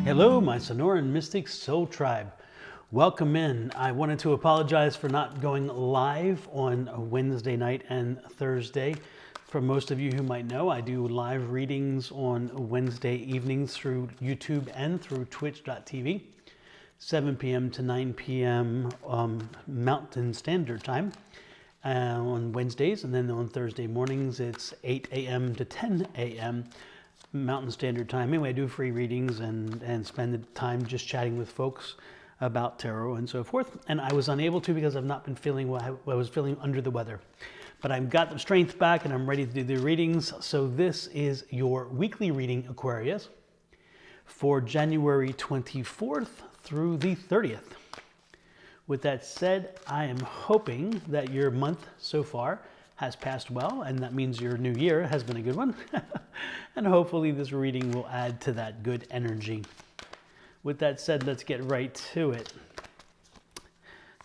Hello, my Sonoran Mystic Soul Tribe. Welcome in. I wanted to apologize for not going live on a Wednesday night and Thursday. For most of you who might know, I do live readings on Wednesday evenings through YouTube and through twitch.tv, 7 p.m. to 9 p.m. Mountain Standard Time on Wednesdays, and then on Thursday mornings it's 8 a.m. to 10 a.m. Mountain Standard Time. Anyway, I do free readings and spend the time just chatting with folks about tarot and so forth. And I was unable to because I've not been feeling well. I was feeling under the weather. But I've got the strength back and I'm ready to do the readings. So this is your weekly reading, Aquarius, for January 24th through the 30th. With that said, I am hoping that your month so far has passed well, and that means your new year has been a good one. And hopefully this reading will add to that good energy. With that said, let's get right to it.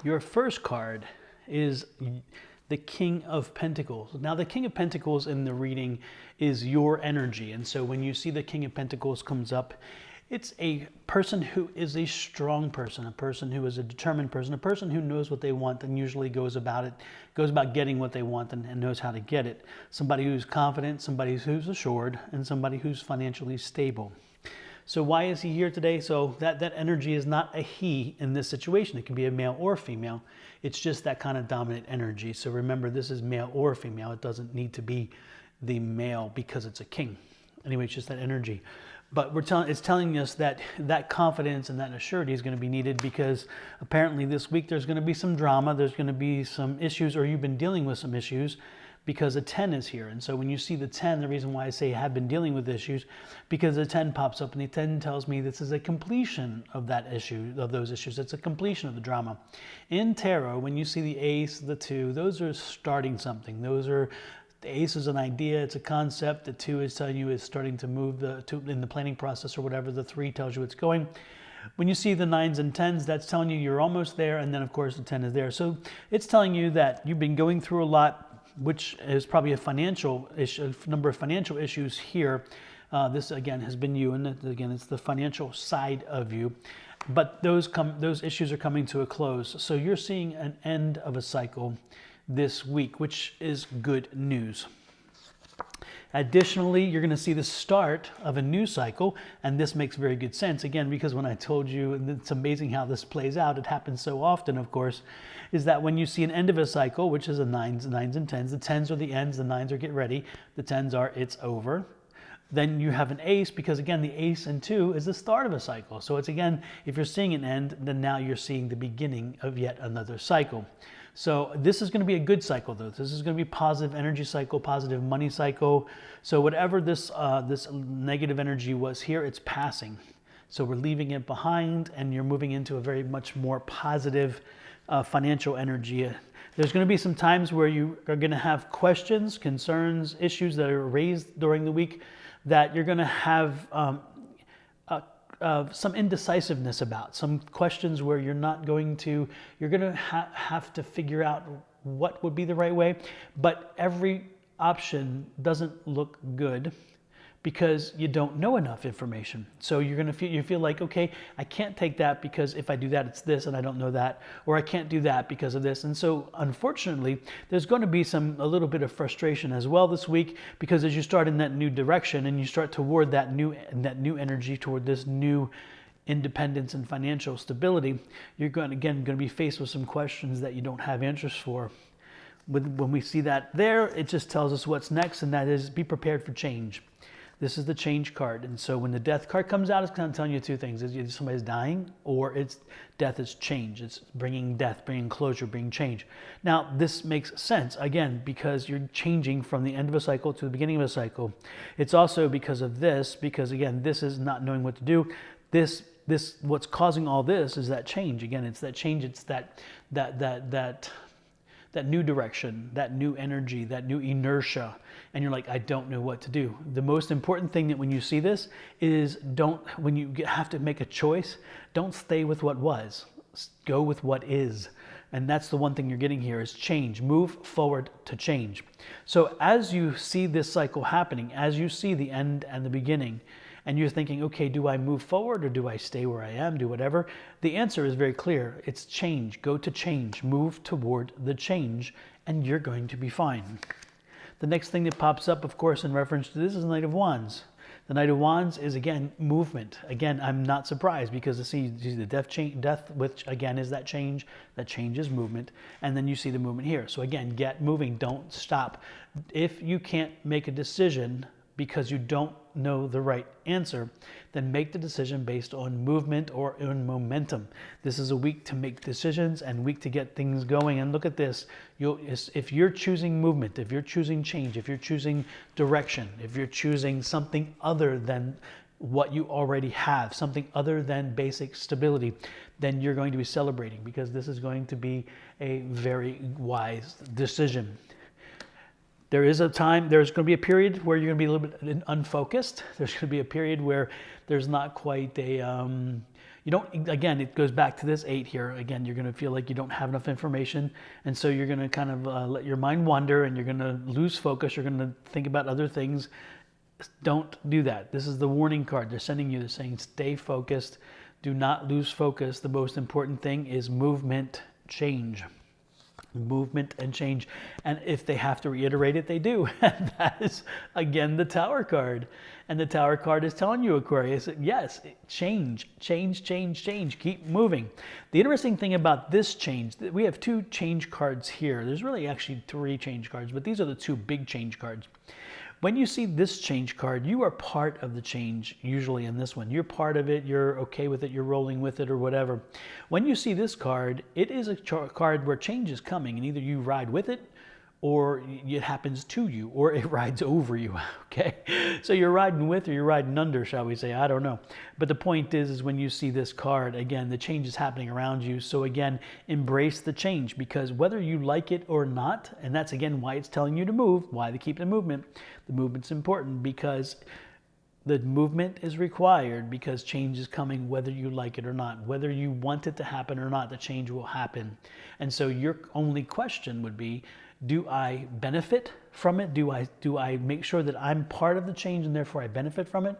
Your first card is the King of Pentacles. Now, the King of Pentacles in the reading is your energy. And so when you see the King of Pentacles comes up, it's a person who is a strong person, a person who is a determined person, a person who knows what they want and usually goes about getting what they want and knows how to get it. Somebody who's confident, somebody who's assured, and somebody who's financially stable. So why is he here today? So that energy is not a he in this situation. It can be a male or female. It's just that kind of dominant energy. So remember, this is male or female. It doesn't need to be the male because it's a king. Anyway, it's just that energy. But it's telling us that that confidence and that assurity is going to be needed because apparently this week there's going to be some drama, there's going to be some issues, or you've been dealing with some issues because a 10 is here. And so when you see the 10, the reason why I say have been dealing with issues, because the 10 pops up and the 10 tells me this is a completion of that issue, of those issues. It's a completion of the drama. In tarot, when you see the ace, the 2, those are starting something. The ace is an idea, it's a concept. The 2 is telling you it's starting to move in the planning process or whatever. The 3 tells you it's going. When you see the 9s and 10s, that's telling you you're almost there. And then, of course, the 10 is there. So it's telling you that you've been going through a lot, which is probably a financial issue, a number of financial issues here. This, again, has been you. And again, it's the financial side of you. But those issues are coming to a close. So you're seeing an end of a cycle this week, which is good news. Additionally, you're going to see the start of a new cycle, and this makes very good sense, again, because when I told you, and it's amazing how this plays out, it happens so often, of course, is that when you see an end of a cycle, which is a nines and 10s, the 10s are the ends, the 9s are get ready, the 10s are it's over. Then you have an ace, because again, the ace and 2 is the start of a cycle. So it's, again, if you're seeing an end, then now you're seeing the beginning of yet another cycle. So this is going to be a good cycle, though. This is going to be positive energy cycle, positive money cycle. So whatever this negative energy was here, it's passing. So we're leaving it behind, and you're moving into a very much more positive financial energy. There's going to be some times where you are going to have questions, concerns, issues that are raised during the week that you're going to have some indecisiveness about, some questions where you're going to have to figure out what would be the right way, but every option doesn't look good because you don't know enough information. So you feel like, okay, I can't take that because if I do that, it's this, and I don't know that, or I can't do that because of this. And so unfortunately, there's going to be a little bit of frustration as well this week, because as you start in that new direction and you start toward that new energy, toward this new independence and financial stability, you're going to be faced with some questions that you don't have answers for. When we see that there, it just tells us what's next, and that is be prepared for change. This is the change card. And so when the death card comes out, it's kind of telling you two things. It's either somebody's dying or death is change. It's bringing death, bringing closure, bringing change. Now, this makes sense, again, because you're changing from the end of a cycle to the beginning of a cycle. It's also because of this, because again, this is not knowing what to do. What's causing all this is that change. Again, it's that change. It's that new direction, that new energy, that new inertia, and you're like, I don't know what to do. The most important thing that when you see this is when you have to make a choice, don't stay with what was, go with what is. And that's the one thing you're getting here is change. Move forward to change. So as you see this cycle happening, as you see the end and the beginning, and you're thinking, okay, do I move forward or do I stay where I am, do whatever? The answer is very clear. It's change. Go to change. Move toward the change, and you're going to be fine. The next thing that pops up, of course, in reference to this is the Knight of Wands. The Knight of Wands is, again, movement. Again, I'm not surprised because you see the death, which again is that change. That change is movement. And then you see the movement here. So again, get moving. Don't stop. If you can't make a decision because you don't know the right answer, then make the decision based on movement or on momentum. This is a week to make decisions and week to get things going. And look at this. If you're choosing movement, if you're choosing change, if you're choosing direction, if you're choosing something other than what you already have, something other than basic stability, then you're going to be celebrating because this is going to be a very wise decision. There is a time, there's going to be a period where you're going to be a little bit unfocused. There's going to be a period where there's not quite a, you don't, again, it goes back to this 8 here. Again, you're going to feel like you don't have enough information. And so you're going to kind of let your mind wander and you're going to lose focus. You're going to think about other things. Don't do that. This is the warning card. They're sending you, they're saying stay focused. Do not lose focus. The most important thing is movement, change. Movement and change, and if they have to reiterate it, they do. And that is again the Tower card, and the Tower card is telling you, Aquarius, yes, change, change, change, change, keep moving. The interesting thing about this change, we have 2 change cards here. There's really actually 3 change cards, but these are the 2 big change cards. When you see this change card, you are part of the change, usually in this one. You're part of it, you're okay with it, you're rolling with it or whatever. When you see this card, it is a card where change is coming, and either you ride with it or it happens to you, or it rides over you, okay? So you're riding with or you're riding under, shall we say, I don't know. But the point is when you see this card, again, the change is happening around you. So again, embrace the change, because whether you like it or not, and that's again why it's telling you to move, why they keep the movement's important, because the movement is required because change is coming whether you like it or not. Whether you want it to happen or not, the change will happen. And so your only question would be, do I benefit from it? Do I make sure that I'm part of the change and therefore I benefit from it?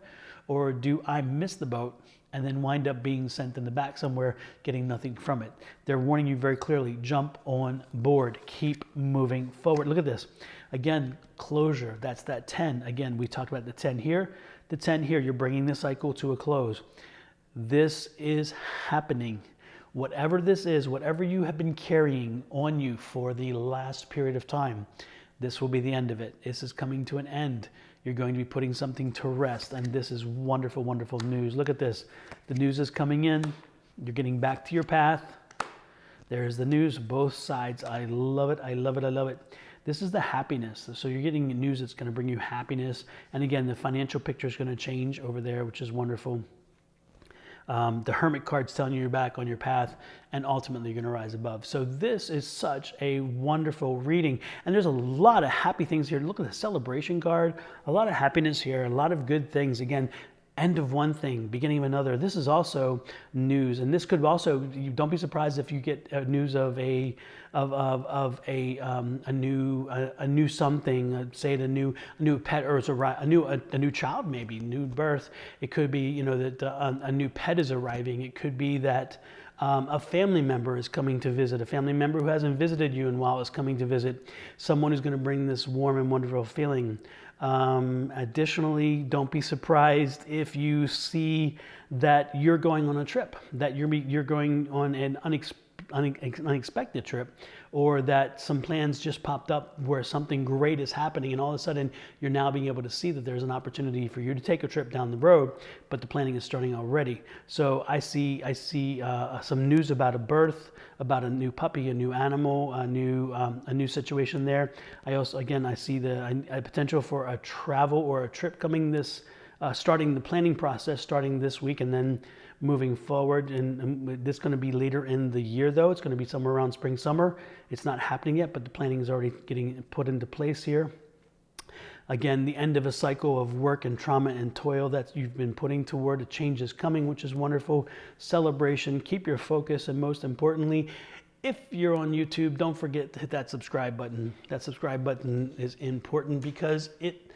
Or do I miss the boat and then wind up being sent in the back somewhere, getting nothing from it? They're warning you very clearly, jump on board, keep moving forward. Look at this. Again, closure, that's that 10. Again, we talked about the 10 here. The 10 here, you're bringing the cycle to a close. This is happening. Whatever this is, whatever you have been carrying on you for the last period of time, this will be the end of it. This is coming to an end. You're going to be putting something to rest, and this is wonderful, wonderful news. Look at this. The news is coming in. You're getting back to your path. There's the news, both sides. I love it, I love it, I love it. This is the happiness. So you're getting news that's going to bring you happiness. And again, the financial picture is going to change over there, which is wonderful. The Hermit card's telling you you're back on your path, and ultimately you're going to rise above. So this is such a wonderful reading, and there's a lot of happy things here. Look at the celebration card, a lot of happiness here, a lot of good things. Again, end of one thing, beginning of another. This is also news, and this could also, don't be surprised if you get news of a new something, say a new pet, or a new child, maybe new birth. It could be that a new pet is arriving. It could be that a family member is coming to visit, a family member who hasn't visited you in a while is coming to visit, someone who's going to bring this warm and wonderful feeling. Additionally, don't be surprised if you see that you're going on a trip, that you're going on an unexpected trip, or that some plans just popped up where something great is happening, and all of a sudden you're now being able to see that there's an opportunity for you to take a trip down the road, but the planning is starting already. So I see some news about a birth, about a new puppy, a new animal, a new situation there. I see the potential for a travel or a trip coming this, starting the planning process starting this week, and then moving forward. And this is going to be later in the year, though. It's going to be somewhere around spring, summer. It's not happening yet, but the planning is already getting put into place here. Again, the end of a cycle of work and trauma and toil that you've been putting toward. A change is coming, which is wonderful. Celebration. Keep your focus, and most importantly, if you're on YouTube, don't forget to hit that subscribe button. That subscribe button is important because it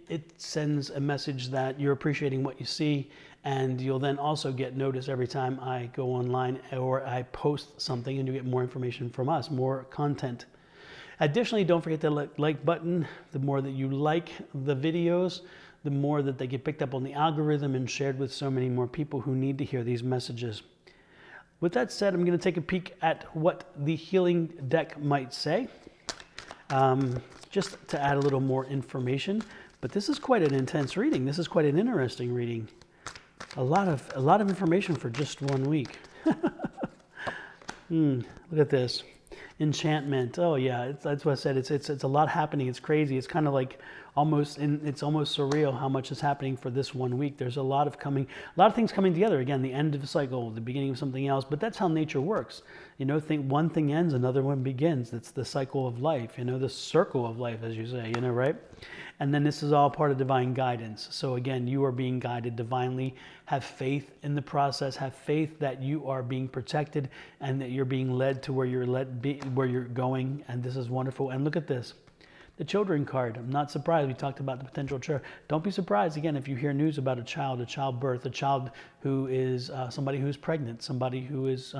it sends a message that you're appreciating what you see, and you'll then also get notice every time I go online or I post something, and you get more information from us, more content. Additionally, don't forget the like button. The more that you like the videos, the more that they get picked up on the algorithm and shared with so many more people who need to hear these messages. With that said, I'm going to take a peek at what the healing deck might say, just to add a little more information. But this is quite an intense reading. This is quite an interesting reading. A lot of information for just 1 week. Look at this. Enchantment. Oh yeah, that's what I said. It's a lot happening. It's crazy. It's kind of like it's almost surreal how much is happening for this 1 week. There's a lot of things coming together. Again, the end of a cycle, the beginning of something else. But that's how nature works. You know, one thing ends, another one begins. That's the cycle of life. You know, the circle of life, as you say. You know, right? And then this is all part of divine guidance. So again, you are being guided divinely. Have faith in the process. Have faith that you are being protected and that you're being led to where where you're going. And this is wonderful. And look at this. The children card. I'm not surprised. We talked about the potential child. Don't be surprised, again, if you hear news about a childbirth, a child who is somebody who's pregnant, somebody who is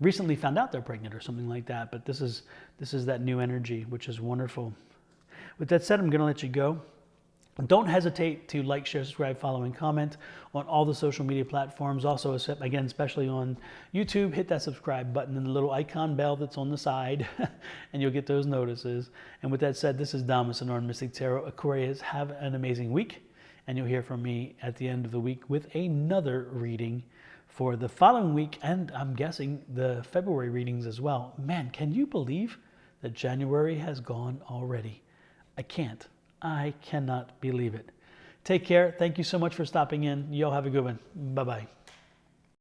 recently found out they're pregnant or something like that. But this is that new energy, which is wonderful. With that said, I'm going to let you go. Don't hesitate to like, share, subscribe, follow, and comment on all the social media platforms. Also, again, especially on YouTube, hit that subscribe button and the little icon bell that's on the side, and you'll get those notices. And with that said, this is Dom with Sonoran Mystic Tarot. Aquarius, have an amazing week, and you'll hear from me at the end of the week with another reading for the following week, and I'm guessing the February readings as well. Man, can you believe that January has gone already? I cannot believe it. Take care. Thank you so much for stopping in. Y'all have a good one. Bye-bye.